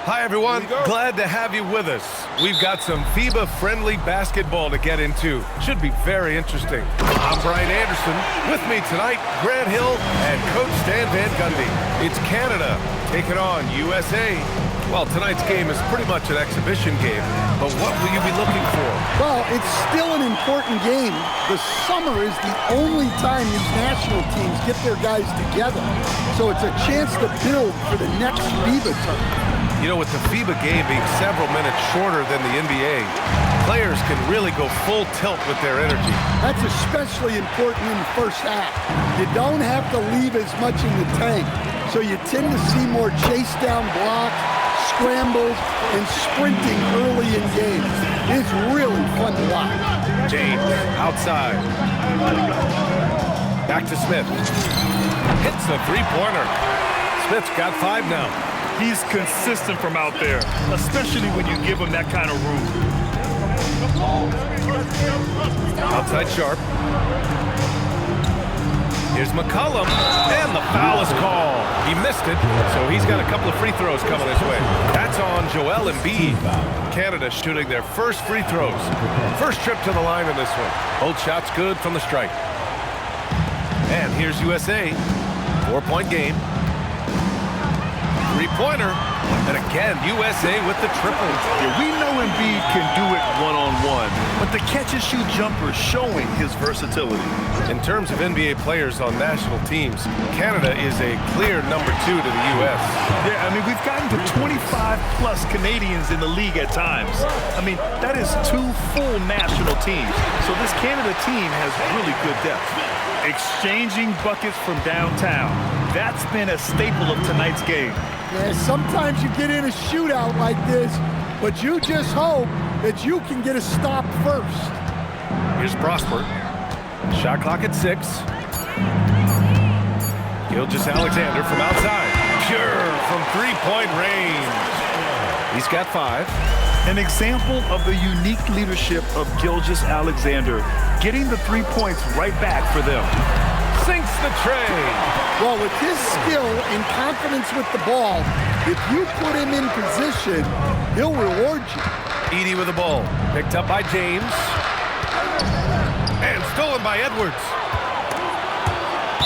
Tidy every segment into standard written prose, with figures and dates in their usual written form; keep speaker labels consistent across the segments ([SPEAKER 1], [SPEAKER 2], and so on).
[SPEAKER 1] Hi, everyone. Glad to have you with us. We've got some FIBA-friendly basketball to get into. Should be very interesting. I'm Brian Anderson. With me tonight, Grant Hill and Coach Stan Van Gundy. It's Canada taking on USA. Well, tonight's game is pretty much an exhibition game, but what will you be looking for?
[SPEAKER 2] Well, it's still an important game. The summer is the only time these national teams get their guys together. So it's a chance to build for the next FIBA tournament.
[SPEAKER 1] You know, with the FIBA game being several minutes shorter than the NBA, players can really go full tilt with their energy.
[SPEAKER 2] That's especially important in the first half. You don't have to leave as much in the tank, so you tend to see more chase down blocks, scrambles, and sprinting early in games. It's really fun to watch.
[SPEAKER 1] James, outside. Back to Smith. Hits the three-pointer. Smith's got 5 now.
[SPEAKER 3] He's consistent from out there, especially when you give him that kind of room.
[SPEAKER 1] Outside Sharp. Here's McCollum, and the foul is called. He missed it, so he's got a couple of free throws coming his way. That's on Joel Embiid. Canada shooting their first free throws. First trip to the line in this one. Both shots good from the stripe. And here's USA. 4-point game. Three-pointer, and again, USA with the triple.
[SPEAKER 4] Yeah, we know Embiid can do it one-on-one, but the catch-and-shoot jumper is showing his versatility.
[SPEAKER 1] In terms of NBA players on national teams, Canada is a clear number 2 to the U.S.
[SPEAKER 3] Yeah, I mean, we've gotten to 25-plus Canadians in the league at times. I mean, that is 2 full national teams. So this Canada team has really good depth. Exchanging buckets from downtown. That's been a staple of tonight's game.
[SPEAKER 2] Yeah, sometimes you get in a shootout like this, but you just hope that you can get a stop first.
[SPEAKER 1] Here's Prosper. Shot clock at 6. Gilgeous-Alexander from outside. Pure from three-point range. He's got 5.
[SPEAKER 3] An example of the unique leadership of Gilgeous-Alexander, getting the 3 points right back for them.
[SPEAKER 1] Sinks the tray.
[SPEAKER 2] Well, with his skill and confidence with the ball, if you put him in position, he'll reward you.
[SPEAKER 1] Edey with the ball. Picked up by James. And stolen by Edwards.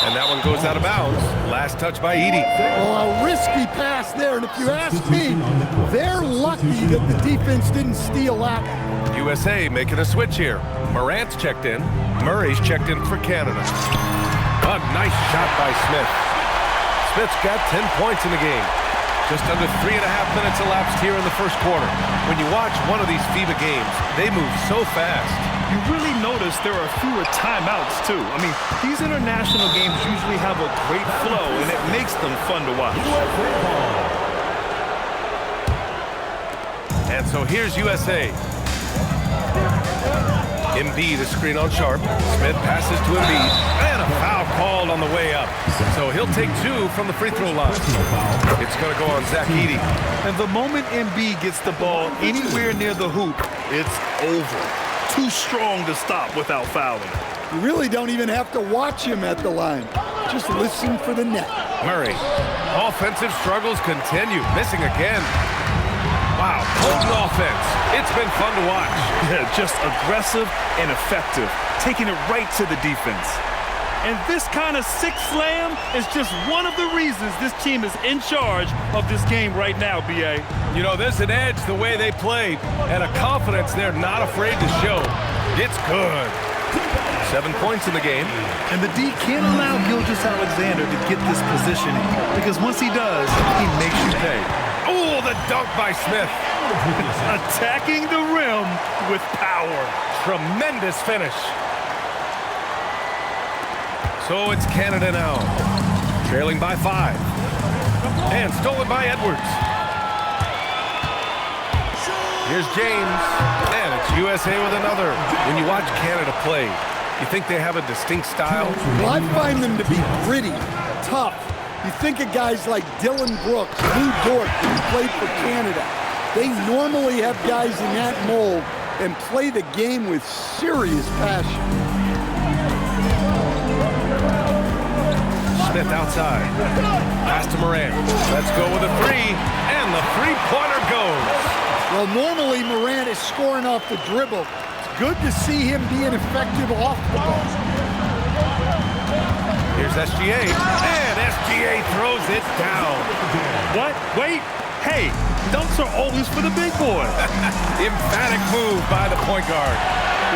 [SPEAKER 1] And that one goes out of bounds. Last touch by Edey.
[SPEAKER 2] Well, a risky pass there, and if you ask me, they're lucky that the defense didn't steal that.
[SPEAKER 1] USA making a switch here. Morant's checked in. Murray's checked in for Canada. A nice shot by Smith. Smith's got 10 points in the game. Just under 3.5 minutes elapsed here in the first quarter. When you watch one of these FIBA games, they move so fast.
[SPEAKER 3] You really notice there are fewer timeouts, too. I mean, these international games usually have a great flow, and it makes them fun to watch.
[SPEAKER 1] And so here's USA. Embiid, a screen on Sharp. Smith passes to Embiid. And a foul called on the way up. So he'll take 2 from the free throw line. It's going to go on Zach Edey.
[SPEAKER 3] And the moment Embiid gets the ball anywhere near the hoop, it's over. Too strong to stop without fouling.
[SPEAKER 2] You really don't even have to watch him at the line. Just listen for the net.
[SPEAKER 1] Murray. Offensive struggles continue. Missing again. Wow, potent offense. It's been fun to watch.
[SPEAKER 3] Yeah, just aggressive and effective, taking it right to the defense. And this kind of sick slam is just one of the reasons this team is in charge of this game right now, B.A.
[SPEAKER 1] You know, there's an edge the way they play, and a confidence they're not afraid to show. It's good. 7 points in the game.
[SPEAKER 4] And the D can't allow Gilgeous-Alexander to get this positioning, because once he does, he makes you pay.
[SPEAKER 1] Oh, the dunk by Smith.
[SPEAKER 3] Attacking the rim with power.
[SPEAKER 1] Tremendous finish. So it's Canada now. Trailing by 5. And stolen by Edwards. Here's James. And it's USA with another. When you watch Canada play, you think they have a distinct style?
[SPEAKER 2] Well, I find them to be gritty, tough. You think of guys like Dylan Brooks, Lou Dort, who played for Canada. They normally have guys in that mold and play the game with serious passion.
[SPEAKER 1] Smith outside. Pass to Morant. Let's go with a three. And the three-pointer goes.
[SPEAKER 2] Well, normally Morant is scoring off the dribble. It's good to see him being effective off the ball.
[SPEAKER 1] Here's SGA. And SGA throws it down.
[SPEAKER 3] What? Wait. Hey, dunks are always for the big boy.
[SPEAKER 1] Emphatic move by the point guard.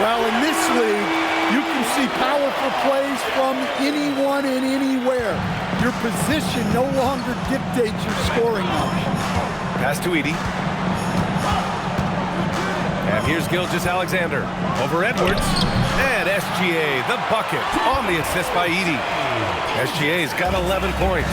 [SPEAKER 2] Well, in this league, you can see powerful plays from anyone and anywhere. Your position no longer dictates your scoring options.
[SPEAKER 1] Pass to Edey. And here's Gilgeous-Alexander over Edwards. And SGA, the bucket, on the assist by Edey. SGA's got 11 points.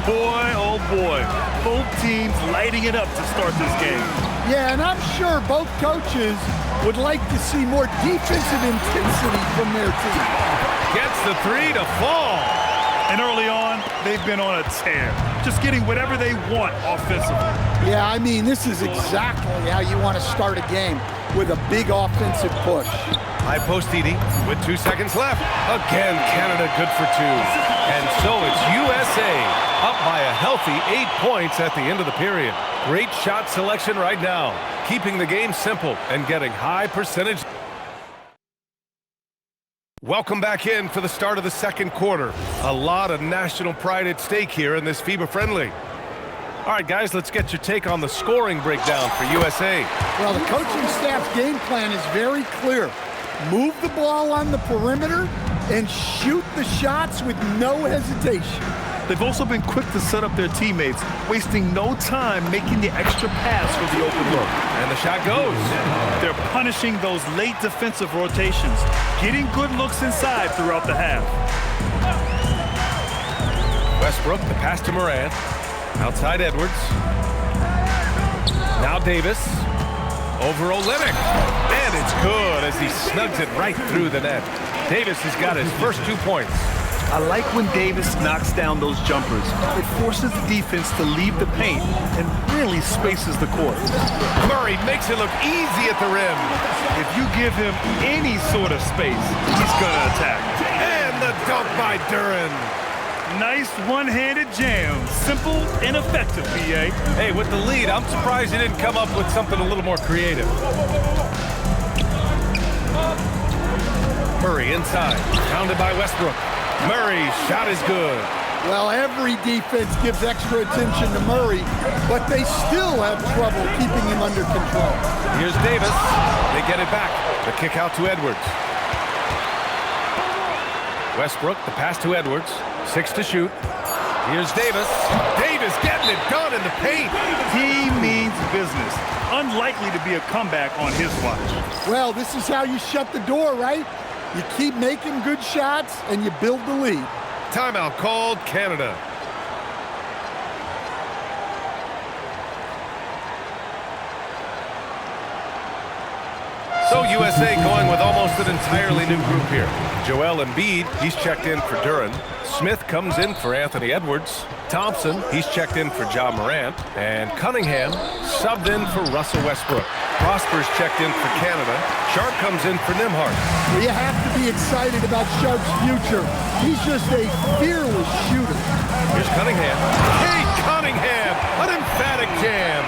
[SPEAKER 3] Boy, oh boy. Both teams lighting it up to start this game.
[SPEAKER 2] Yeah, and I'm sure both coaches would like to see more defensive intensity from their team.
[SPEAKER 1] Gets the three to fall.
[SPEAKER 3] And early on, they've been on a tear. Just getting whatever they want offensively.
[SPEAKER 2] Yeah, I mean, this is exactly how you want to start a game, with a big offensive push.
[SPEAKER 1] High post Edey with 2 seconds left. Again, Canada good for two. And so it's USA up by a healthy 8 points at the end of the period. Great shot selection right now, keeping the game simple and getting high percentage. Welcome back in for the start of the second quarter. A lot of national pride at stake here in this FIBA friendly. All right, guys, let's get your take on the scoring breakdown for USA.
[SPEAKER 2] Well, the coaching staff's game plan is very clear. Move the ball on the perimeter and shoot the shots with no hesitation.
[SPEAKER 3] They've also been quick to set up their teammates, wasting no time making the extra pass for the open look.
[SPEAKER 1] And the shot goes.
[SPEAKER 3] They're punishing those late defensive rotations, getting good looks inside throughout the half.
[SPEAKER 1] Westbrook, the pass to Morant. Outside Edwards. Now Davis. Over Olynyk. And it's good as he snugs it right through the net. Davis has got his first 2 points.
[SPEAKER 3] I like when Davis knocks down those jumpers. It forces the defense to leave the paint and really spaces the court.
[SPEAKER 1] Murray makes it look easy at the rim.
[SPEAKER 3] If you give him any sort of space, he's going to attack.
[SPEAKER 1] And the dunk by Duren.
[SPEAKER 3] Nice one-handed jam. Simple and effective, BA.
[SPEAKER 1] Hey, with the lead, I'm surprised he didn't come up with something a little more creative. Murray inside, pounded by Westbrook. Murray's shot is good.
[SPEAKER 2] Well, every defense gives extra attention to Murray, but they still have trouble keeping him under control.
[SPEAKER 1] Here's Davis. They get it back. The kick out to Edwards. Westbrook, the pass to Edwards. 6 to shoot. Here's Davis. Davis getting it done in the paint.
[SPEAKER 3] He means business. Unlikely to be a comeback on his watch.
[SPEAKER 2] Well, this is how you shut the door, right? You keep making good shots, and you build the lead.
[SPEAKER 1] Timeout called Canada. So USA going with almost an entirely new group here. Joel Embiid, he's checked in for Duren. Smith comes in for Anthony Edwards. Thompson, he's checked in for Ja Morant. And Cunningham subbed in for Russell Westbrook. Prosper's checked in for Canada. Sharp comes in for Nembhard.
[SPEAKER 2] You have to be excited about Sharp's future. He's just a fearless shooter.
[SPEAKER 1] Here's Cunningham. Hey, Cunningham! An emphatic jam.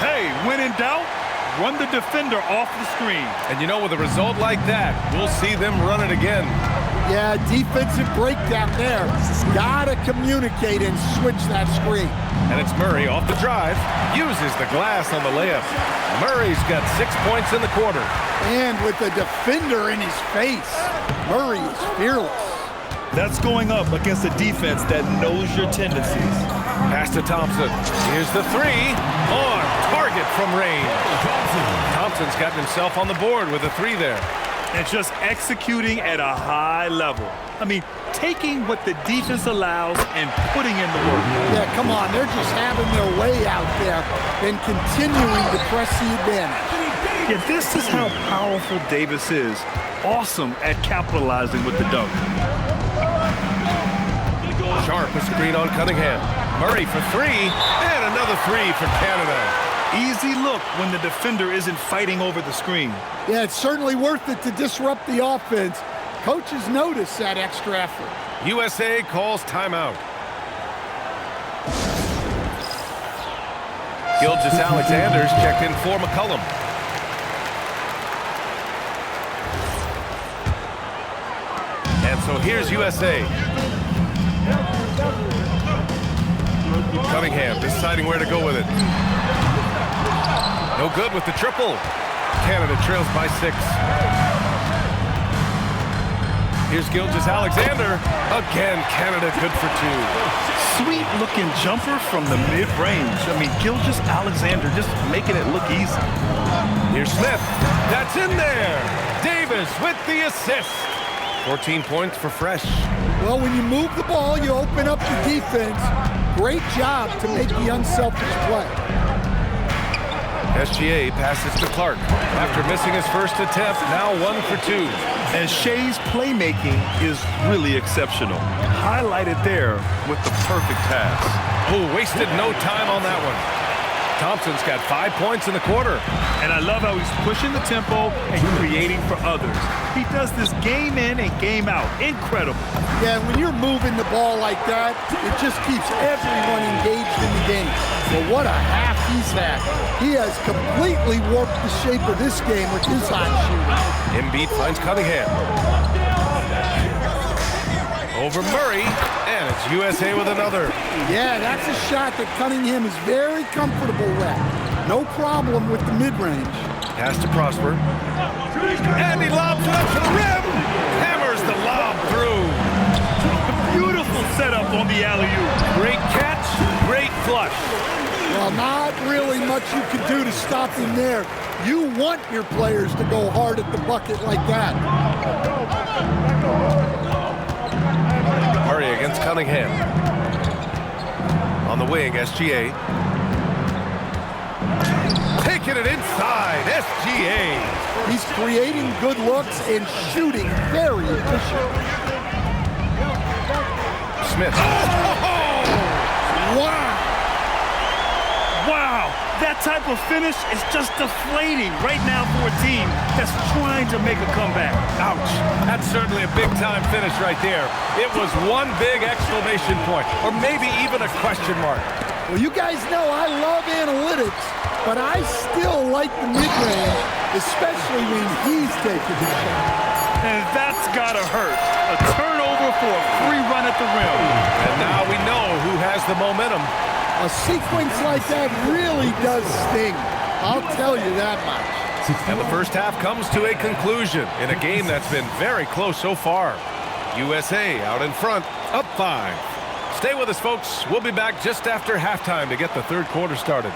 [SPEAKER 3] Hey, when in doubt, run the defender off the screen.
[SPEAKER 1] And you know, with a result like that, we'll see them run it again.
[SPEAKER 2] Yeah, defensive breakdown there. Gotta communicate and switch that screen.
[SPEAKER 1] And it's Murray off the drive. Uses the glass on the layup. Murray's got 6 points in the quarter.
[SPEAKER 2] And with the defender in his face, Murray is fearless.
[SPEAKER 3] That's going up against a defense that knows your tendencies.
[SPEAKER 1] Pass to Thompson. Here's the three. On target from range. Thompson's gotten himself on the board with a three there.
[SPEAKER 3] And just executing at a high level. I mean, taking what the defense allows and putting in the work.
[SPEAKER 2] Yeah, come on. They're just having their way out there and continuing to press the advantage.
[SPEAKER 3] Yeah, this is how powerful Davis is. Awesome at capitalizing with the dunk.
[SPEAKER 1] Sharp, a screen on Cunningham. Murray for three, and another three for Canada.
[SPEAKER 3] Easy look when the defender isn't fighting over the screen.
[SPEAKER 2] Yeah, it's certainly worth it to disrupt the offense, Coaches notice that extra effort.
[SPEAKER 1] USA calls timeout. Gilgeous-Alexander's checked in for McCollum. And so here's USA. Cunningham deciding where to go with it. No good with the triple. Canada trails by 6. Here's Gilgeous-Alexander. Again, Canada good for 2.
[SPEAKER 3] Sweet-looking jumper from the mid-range. I mean, Gilgeous-Alexander just making it look easy.
[SPEAKER 1] Here's Smith. That's in there. Davis with the assist. 14 points for Fresh.
[SPEAKER 2] Well, when you move the ball, you open up the defense. Great job to make the unselfish play.
[SPEAKER 1] SGA passes to Clark. After missing his first attempt, now 1 for 2.
[SPEAKER 3] And Shea's playmaking is really exceptional. Highlighted there with the perfect pass.
[SPEAKER 1] Oh, wasted no time on that one. Thompson's got 5 points in the quarter.
[SPEAKER 3] And I love how he's pushing the tempo and creating for others. He does this game in and game out. Incredible.
[SPEAKER 2] Yeah, when you're moving the ball like that, it just keeps everyone engaged in the game. But what a half he's had. He has completely warped the shape of this game with his hot shooting.
[SPEAKER 1] Embiid finds Cunningham. Over Murray, and it's USA with another.
[SPEAKER 2] Yeah, that's a shot that Cunningham is very comfortable with. No problem with the mid-range.
[SPEAKER 1] Pass to Prosper. And he lobs it up to the rim. Hammers the lob through.
[SPEAKER 3] Beautiful setup on the alley-oop.
[SPEAKER 1] Great catch, great flush.
[SPEAKER 2] Well, not really much you can do to stop him there. You want your players to go hard at the bucket like that.
[SPEAKER 1] Murray against Cunningham. On the wing, SGA. Taking it inside, SGA.
[SPEAKER 2] He's creating good looks and shooting very efficient.
[SPEAKER 1] Smith.
[SPEAKER 2] Wow!
[SPEAKER 3] Wow, that type of finish is just deflating right now for a team that's trying to make a comeback.
[SPEAKER 1] Ouch. That's certainly a big-time finish right there. It was one big exclamation point, or maybe even a question mark.
[SPEAKER 2] Well, you guys know I love analytics, but I still like the mid-range, especially when he's taking the shot.
[SPEAKER 3] And that's gotta hurt. A turnover for a free run at the rim.
[SPEAKER 1] And now we know who has the momentum.
[SPEAKER 2] A sequence like that really does sting. I'll tell you that much.
[SPEAKER 1] And the first half comes to a conclusion in a game that's been very close so far. USA out in front, up 5. Stay with us, folks. We'll be back just after halftime to get the third quarter started.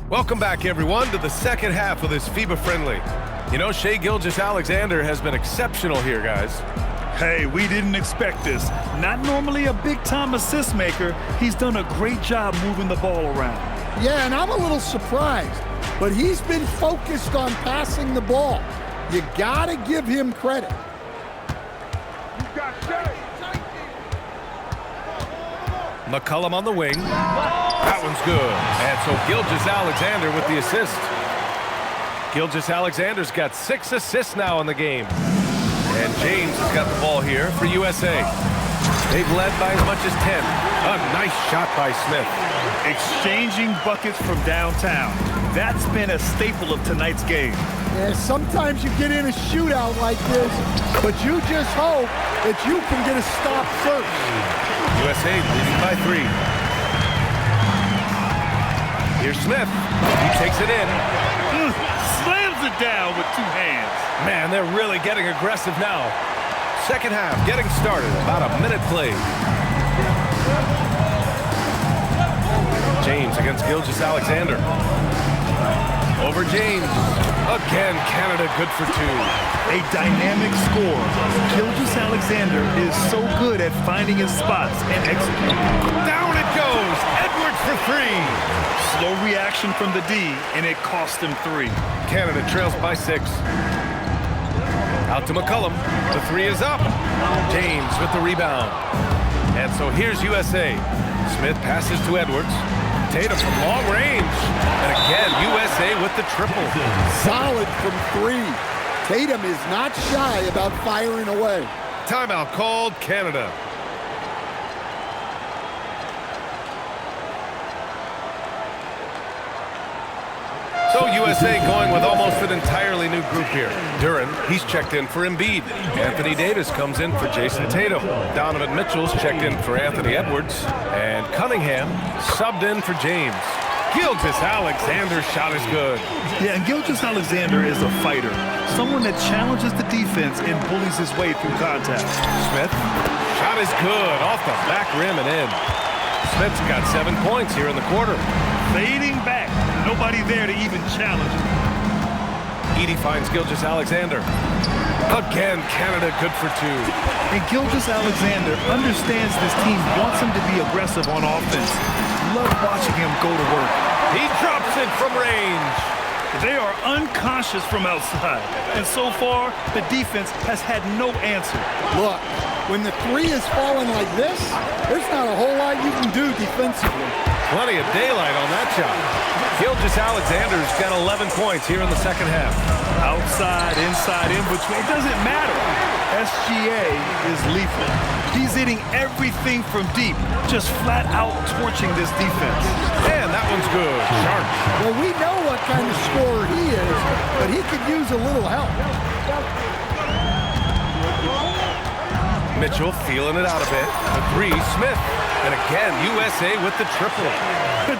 [SPEAKER 1] Welcome back, everyone, to the second half of this FIBA Friendly. You know, Shai Gilgeous-Alexander has been exceptional here, guys.
[SPEAKER 3] Hey, we didn't expect this. Not normally a big-time assist maker. He's done a great job moving the ball around.
[SPEAKER 2] Yeah, and I'm a little surprised, but he's been focused on passing the ball. You gotta give him credit.
[SPEAKER 1] McCollum on the wing. That one's good. And so Gilgeous-Alexander with the assist. Gilgeous-Alexander's got 6 assists now in the game. And James has got the ball here for USA. They've led by as much as 10. A nice shot by Smith.
[SPEAKER 3] Exchanging buckets from downtown. That's been a staple of tonight's game.
[SPEAKER 2] Yeah, sometimes you get in a shootout like this, but you just hope that you can get a stop first.
[SPEAKER 1] USA leading by 3. Here's Smith. He takes it in.
[SPEAKER 3] Slams it down with 2 hands.
[SPEAKER 1] Man, they're really getting aggressive now. Second half getting started. About a minute played. James against Gilgeous-Alexander. Over James. Again, Canada good for 2.
[SPEAKER 3] A dynamic score. Gilgeous-Alexander is so good at finding his spots and executing.
[SPEAKER 1] Down it goes. Edwards for 3.
[SPEAKER 3] Slow reaction from the D, and it cost him 3.
[SPEAKER 1] Canada trails by 6. Out to McCollum. The 3 is up. James with the rebound. And so here's USA. Smith passes to Edwards. Tatum from long range. And again, USA with the triple.
[SPEAKER 2] Solid from 3. Tatum is not shy about firing away.
[SPEAKER 1] Timeout called, Canada. So USA going with almost an entirely new group here. Duren, he's checked in for Embiid. Anthony Davis comes in for Jason Tatum. Donovan Mitchell's checked in for Anthony Edwards. And Cunningham subbed in for James. Gilgeous-Alexander's shot is good.
[SPEAKER 3] Yeah, and Gilgeous-Alexander is a fighter. Someone that challenges the defense and bullies his way through contact.
[SPEAKER 1] Smith, shot is good. Off the back rim and in. Smith's got 7 points here in the quarter.
[SPEAKER 3] Fading back. Nobody there to even challenge him.
[SPEAKER 1] Edey finds Gilgeous-Alexander. Again, Canada good for 2.
[SPEAKER 3] And Gilgeous-Alexander understands this team wants him to be aggressive on offense. Love watching him go to work.
[SPEAKER 1] He drops it from range.
[SPEAKER 3] They are unconscious from outside. And so far, the defense has had no answer.
[SPEAKER 2] Look, when the 3 is falling like this, there's not a whole lot you can do defensively.
[SPEAKER 1] Plenty of daylight on that shot. Gilgeous-Alexander's got 11 points here in the second half.
[SPEAKER 3] Outside, inside, in between, it doesn't matter. SGA is lethal. He's hitting everything from deep, just flat out torching this defense.
[SPEAKER 1] And that one's good. Sharp.
[SPEAKER 2] Well, we know what kind of scorer he is, but he could use a little help.
[SPEAKER 1] Mitchell feeling it out a bit. The 3, Smith. And again, USA with the triple.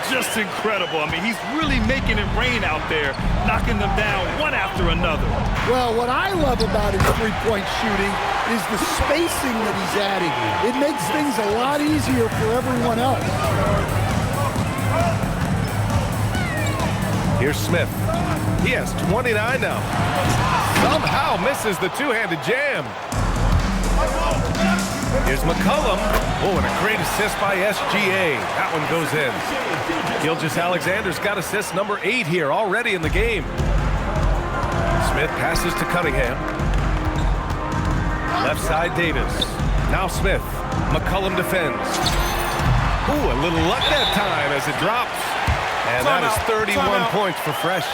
[SPEAKER 3] Just incredible. I mean, he's really making it rain out there, knocking them down one after another.
[SPEAKER 2] Well, what I love about his three-point shooting is the spacing that he's adding. It makes things a lot easier for everyone else.
[SPEAKER 1] Here's Smith. He has 29 now. Somehow misses the two-handed jam. Here's McCollum. Oh, and a great assist by SGA. That one goes in. Gilgeous-Alexander's got assist number 8 here already in the game. Smith passes to Cunningham. Left side, Davis. Now Smith. McCollum defends. Ooh, a little luck that time as it drops. And that is 31 points for Fresh.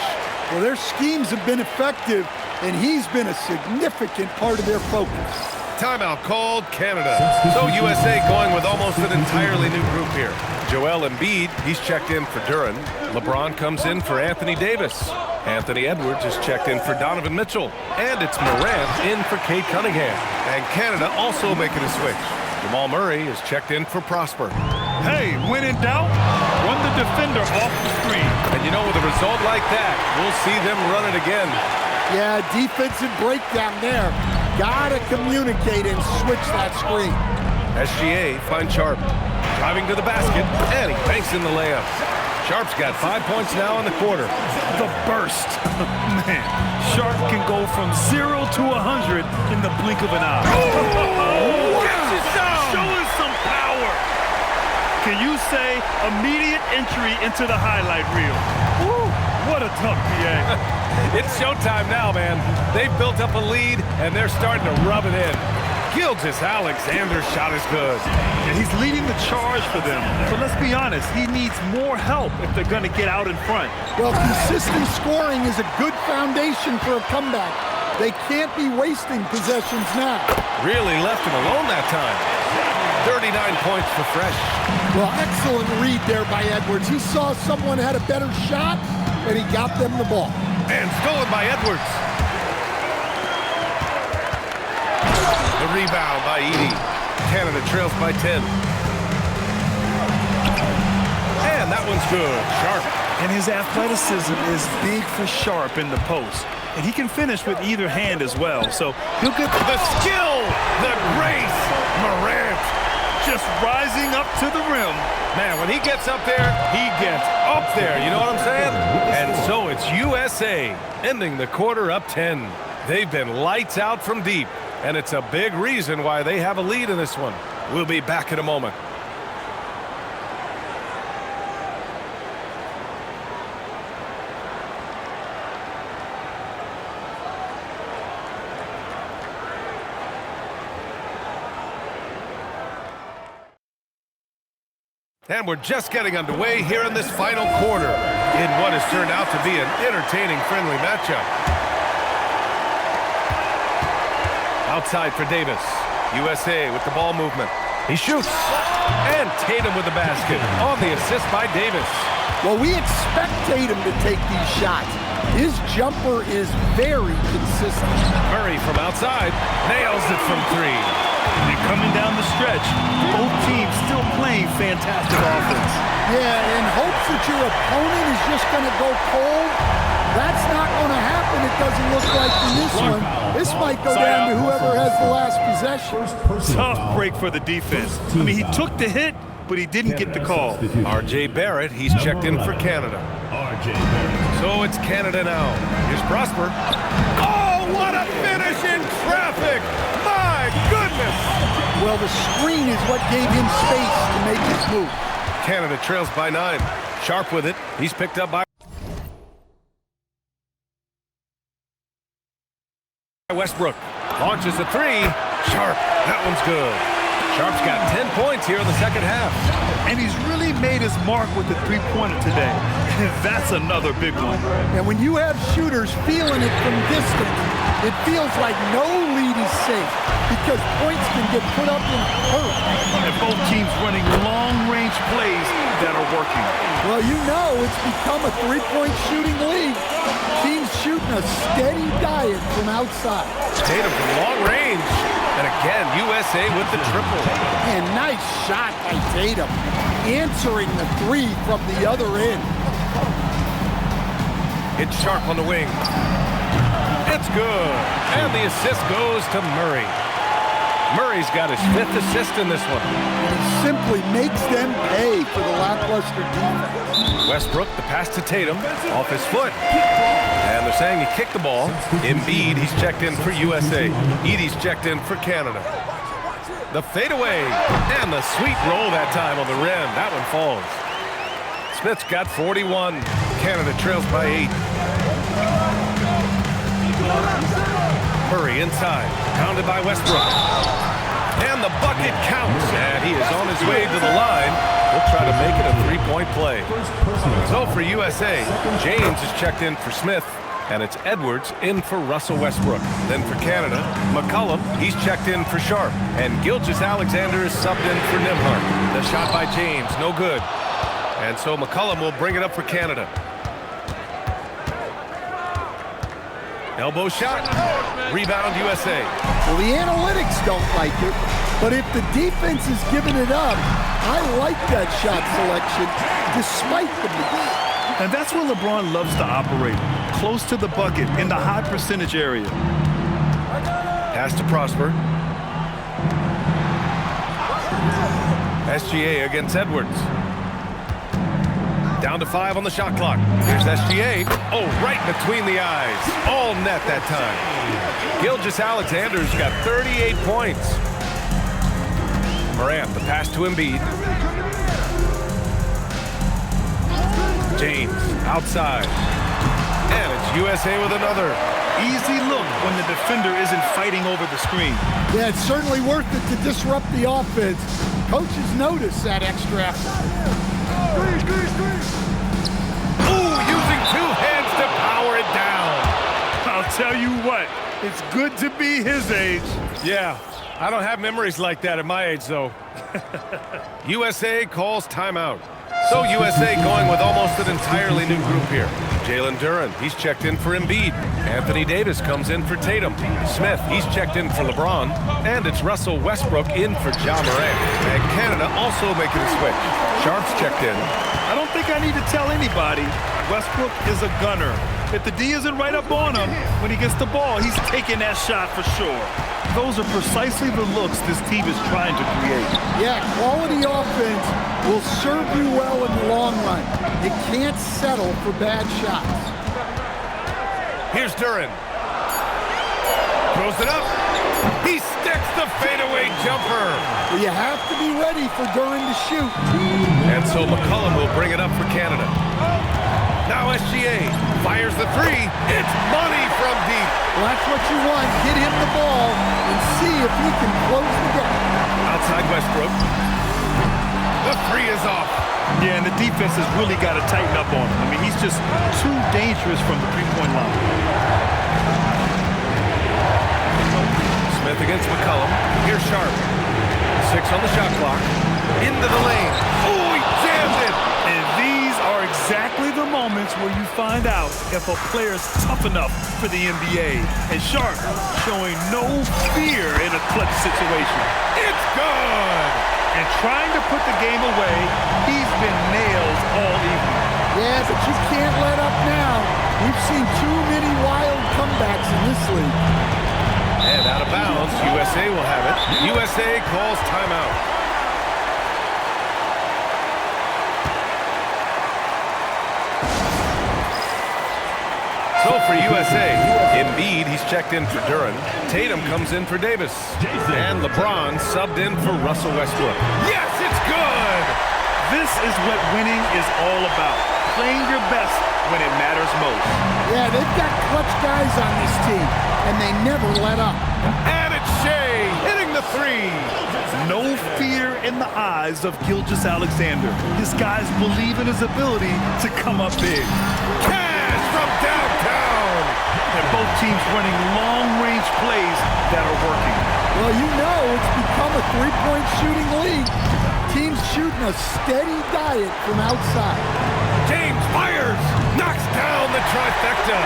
[SPEAKER 2] Well, their schemes have been effective, and he's been a significant part of their focus.
[SPEAKER 1] Timeout called, Canada. So USA going with almost an entirely new group here. Joel Embiid, he's checked in for Duren. LeBron comes in for Anthony Davis. Anthony Edwards is checked in for Donovan Mitchell. And it's Morant in for Cade Cunningham. And Canada also making a switch. Jamal Murray is checked in for Prosper.
[SPEAKER 3] Hey, when in doubt, run the defender off the screen.
[SPEAKER 1] And you know, with a result like that, we'll see them run it again.
[SPEAKER 2] Yeah, defensive breakdown there. Gotta communicate and switch that screen.
[SPEAKER 1] SGA finds Sharp. Driving to the basket, and he banks in the layup. Sharp's got 5 points now in the quarter.
[SPEAKER 3] The burst. Man, Sharp can go from 0 to 100 in the blink of an eye.
[SPEAKER 1] Oh,
[SPEAKER 3] showing some power. Can you say immediate entry into the highlight reel? Woo, what a tough PA.
[SPEAKER 1] It's showtime now, man. They've built up a lead, and they're starting to rub it in. Gilgeous-Alexander's shot is good.
[SPEAKER 3] And he's leading the charge for them. But let's be honest, he needs more help if they're going to get out in front.
[SPEAKER 2] Well, consistent scoring is a good foundation for a comeback. They can't be wasting possessions now.
[SPEAKER 1] Really left him alone that time. 39 points for Fresh.
[SPEAKER 2] Well, excellent read there by Edwards. He saw someone had a better shot, and he got them the ball.
[SPEAKER 1] And stolen by Edwards. The rebound by Edey. Canada trails by 10. And that one's good. Sharp.
[SPEAKER 3] And his athleticism is big for Sharp in the post. And he can finish with either hand as well. So he'll get
[SPEAKER 1] the skill, the grace. Morant
[SPEAKER 3] just rising up to the rim.
[SPEAKER 1] Man, when he gets up there, he gets up there. You know what I'm saying? And so it's USA ending the quarter up 10. They've been lights out from deep. And it's a big reason why they have a lead in this one. We'll be back in a moment. And we're just getting underway here in this final quarter in what has turned out to be an entertaining, friendly matchup. Outside for Davis. USA with the ball movement. He shoots. And Tatum with the basket on the assist by Davis.
[SPEAKER 2] Well, we expect Tatum to take these shots. His jumper is very consistent.
[SPEAKER 1] Murray from outside nails it from three.
[SPEAKER 3] And coming down the stretch, both teams still playing fantastic offense.
[SPEAKER 2] Yeah, in hopes that your opponent is just going to go cold. That's not going to happen, it doesn't look like in this one. This might go down to whoever has the last possession.
[SPEAKER 3] Tough break for the defense. I mean, he took the hit, but he didn't get the call.
[SPEAKER 1] R.J. Barrett, he's checked in for Canada. So it's Canada now. Here's Prosper. Oh, what a finish in traffic! My goodness!
[SPEAKER 2] Well, the screen is what gave him space to make his move.
[SPEAKER 1] Canada trails by 9. Sharp with it. He's picked up by Westbrook. Launches a three. Sharp. That one's good. Sharp's got 10 points here in the second half.
[SPEAKER 3] And he's really made his mark with the three-pointer today. That's another big one.
[SPEAKER 2] And when you have shooters feeling it from distance, it feels like no lead is safe because points can get put up in hurt.
[SPEAKER 3] And both teams running long-range plays that are working.
[SPEAKER 2] Well, you know it's become a three-point shooting league. Teams shooting a steady diet from outside.
[SPEAKER 1] Tatum from long range. And again, USA with the triple.
[SPEAKER 2] And nice shot by Tatum, answering the three from the other end.
[SPEAKER 1] It's Sharp on the wing. It's good. And the assist goes to Murray. Murray's got his 5th assist in this one.
[SPEAKER 2] And he simply makes them pay for the lackluster defense.
[SPEAKER 1] Westbrook, the pass to Tatum, off his foot. And they're saying he kicked the ball. Embiid, he's checked in for USA. Edey's checked in for Canada. The fadeaway. And the sweet roll that time on the rim. That one falls. Smith's got 41. Canada trails by 8. Murray inside. Pounded by Westbrook. And the bucket counts. And he is on his way to the line. He'll try to make it a three-point play. So for USA, James is checked in for Smith. And it's Edwards in for Russell Westbrook. Then for Canada, McCollum, he's checked in for Sharp. And Gilgeous-Alexander is subbed in for Nembhard. The shot by James, no good. And so McCollum will bring it up for Canada. Elbow shot. Rebound USA.
[SPEAKER 2] Well, the analytics don't like it, but if the defense is giving it up, I like that shot selection despite the miss.
[SPEAKER 3] And that's where LeBron loves to operate, close to the bucket in the high percentage area.
[SPEAKER 1] Pass to Prosper. SGA against Edwards. Down to 5 on the shot clock. Here's SGA. Oh, right between the eyes. All net that time. Gilgeous-Alexander's got 38 points. Morant, the pass to Embiid. James, outside. And it's USA with another.
[SPEAKER 3] Easy look when the defender isn't fighting over the screen.
[SPEAKER 2] Yeah, it's certainly worth it to disrupt the offense. Coaches notice that extra effort.
[SPEAKER 1] Ooh, using 2 hands to power it down.
[SPEAKER 3] I'll tell you what, it's good to be his age.
[SPEAKER 1] Yeah, I don't have memories like that at my age, though. USA calls timeout. So USA going with almost an entirely new group here. Jalen Duren, he's checked in for Embiid. Anthony Davis comes in for Tatum. Smith, he's checked in for LeBron. And it's Russell Westbrook in for Ja Morant. And Canada also making a switch. Sharp's checked in.
[SPEAKER 3] I don't think I need to tell anybody. Westbrook is a gunner. If the D isn't right up on him, when he gets the ball, he's taking that shot for sure. Those are precisely the looks this team is trying to create.
[SPEAKER 2] Yeah, quality offense will serve you well in the long run. You can't settle for bad shots.
[SPEAKER 1] Here's Duren. Throws it up. He sticks the fadeaway jumper.
[SPEAKER 2] Well, you have to be ready for Duren to shoot.
[SPEAKER 1] And so McCollum will bring it up for Canada. Now SGA fires the three. It's money from deep.
[SPEAKER 2] Well, that's what you want. Get him the ball and see if he can close the gap.
[SPEAKER 1] Outside Westbrook. The three is off.
[SPEAKER 3] Yeah, and the defense has really got to tighten up on him. I mean, he's just too dangerous from the three-point line.
[SPEAKER 1] Smith against McCollum. Here's Sharp. 6 on the shot clock. Into the lane. Oh, he jammed it.
[SPEAKER 3] And these are exactly the moments where you find out if a player's tough enough for the NBA. And Sharp showing no fear in a clutch situation.
[SPEAKER 1] It's good.
[SPEAKER 3] And trying to put the game away, he's been nailed all evening.
[SPEAKER 2] Yeah, but you can't let up now. We've seen too many wild comebacks in this league.
[SPEAKER 1] And out of bounds, USA will have it. USA calls timeout. So for USA, Embiid, he's checked in for Duren. Tatum comes in for Davis. And LeBron subbed in for Russell Westbrook. Yes, it's good!
[SPEAKER 3] This is what winning is all about. Playing your best when it matters most.
[SPEAKER 2] Yeah, they've got clutch guys on this team, and they never let up.
[SPEAKER 1] And it's Shea hitting the three.
[SPEAKER 3] No fear in the eyes of Gilgeous-Alexander. His guys believe in his ability to come up big.
[SPEAKER 1] Cash from downtown.
[SPEAKER 3] And both teams running long-range plays that are working.
[SPEAKER 2] Well, you know it's become a three-point shooting league. Teams shooting a steady diet from outside.
[SPEAKER 1] James fires, knocks down the trifecta.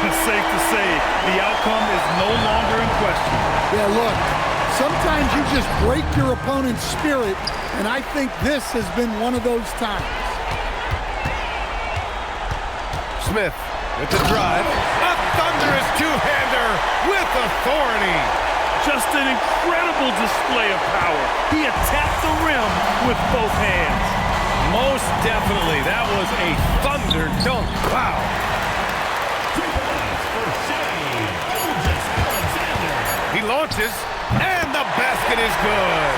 [SPEAKER 3] It's safe to say the outcome is no longer in question.
[SPEAKER 2] Yeah, look, sometimes you just break your opponent's spirit, and I think this has been one of those times.
[SPEAKER 1] Smith with the drive. A thunderous two-hander with authority.
[SPEAKER 3] Just an incredible display of power. He attacked the rim with both hands.
[SPEAKER 1] Most definitely. That was a thunder dunk. Wow. He launches, and the basket is good.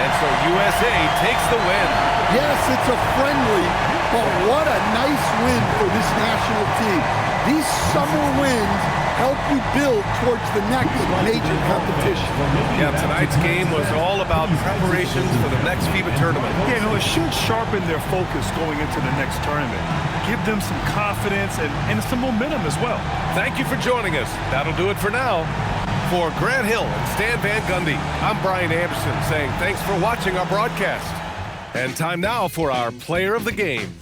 [SPEAKER 1] And so USA takes the win.
[SPEAKER 2] Yes, it's a friendly, but what a nice win for this national team. These summer wins help you build towards the next major competition.
[SPEAKER 1] Yeah, tonight's game was all about preparations for the next FIBA tournament.
[SPEAKER 3] Yeah, no, it should sharpen their focus going into the next tournament. Give them some confidence and some momentum as well.
[SPEAKER 1] Thank you for joining us. That'll do it for now. For Grant Hill and Stan Van Gundy, I'm Brian Anderson saying thanks for watching our broadcast. And time now for our player of the game.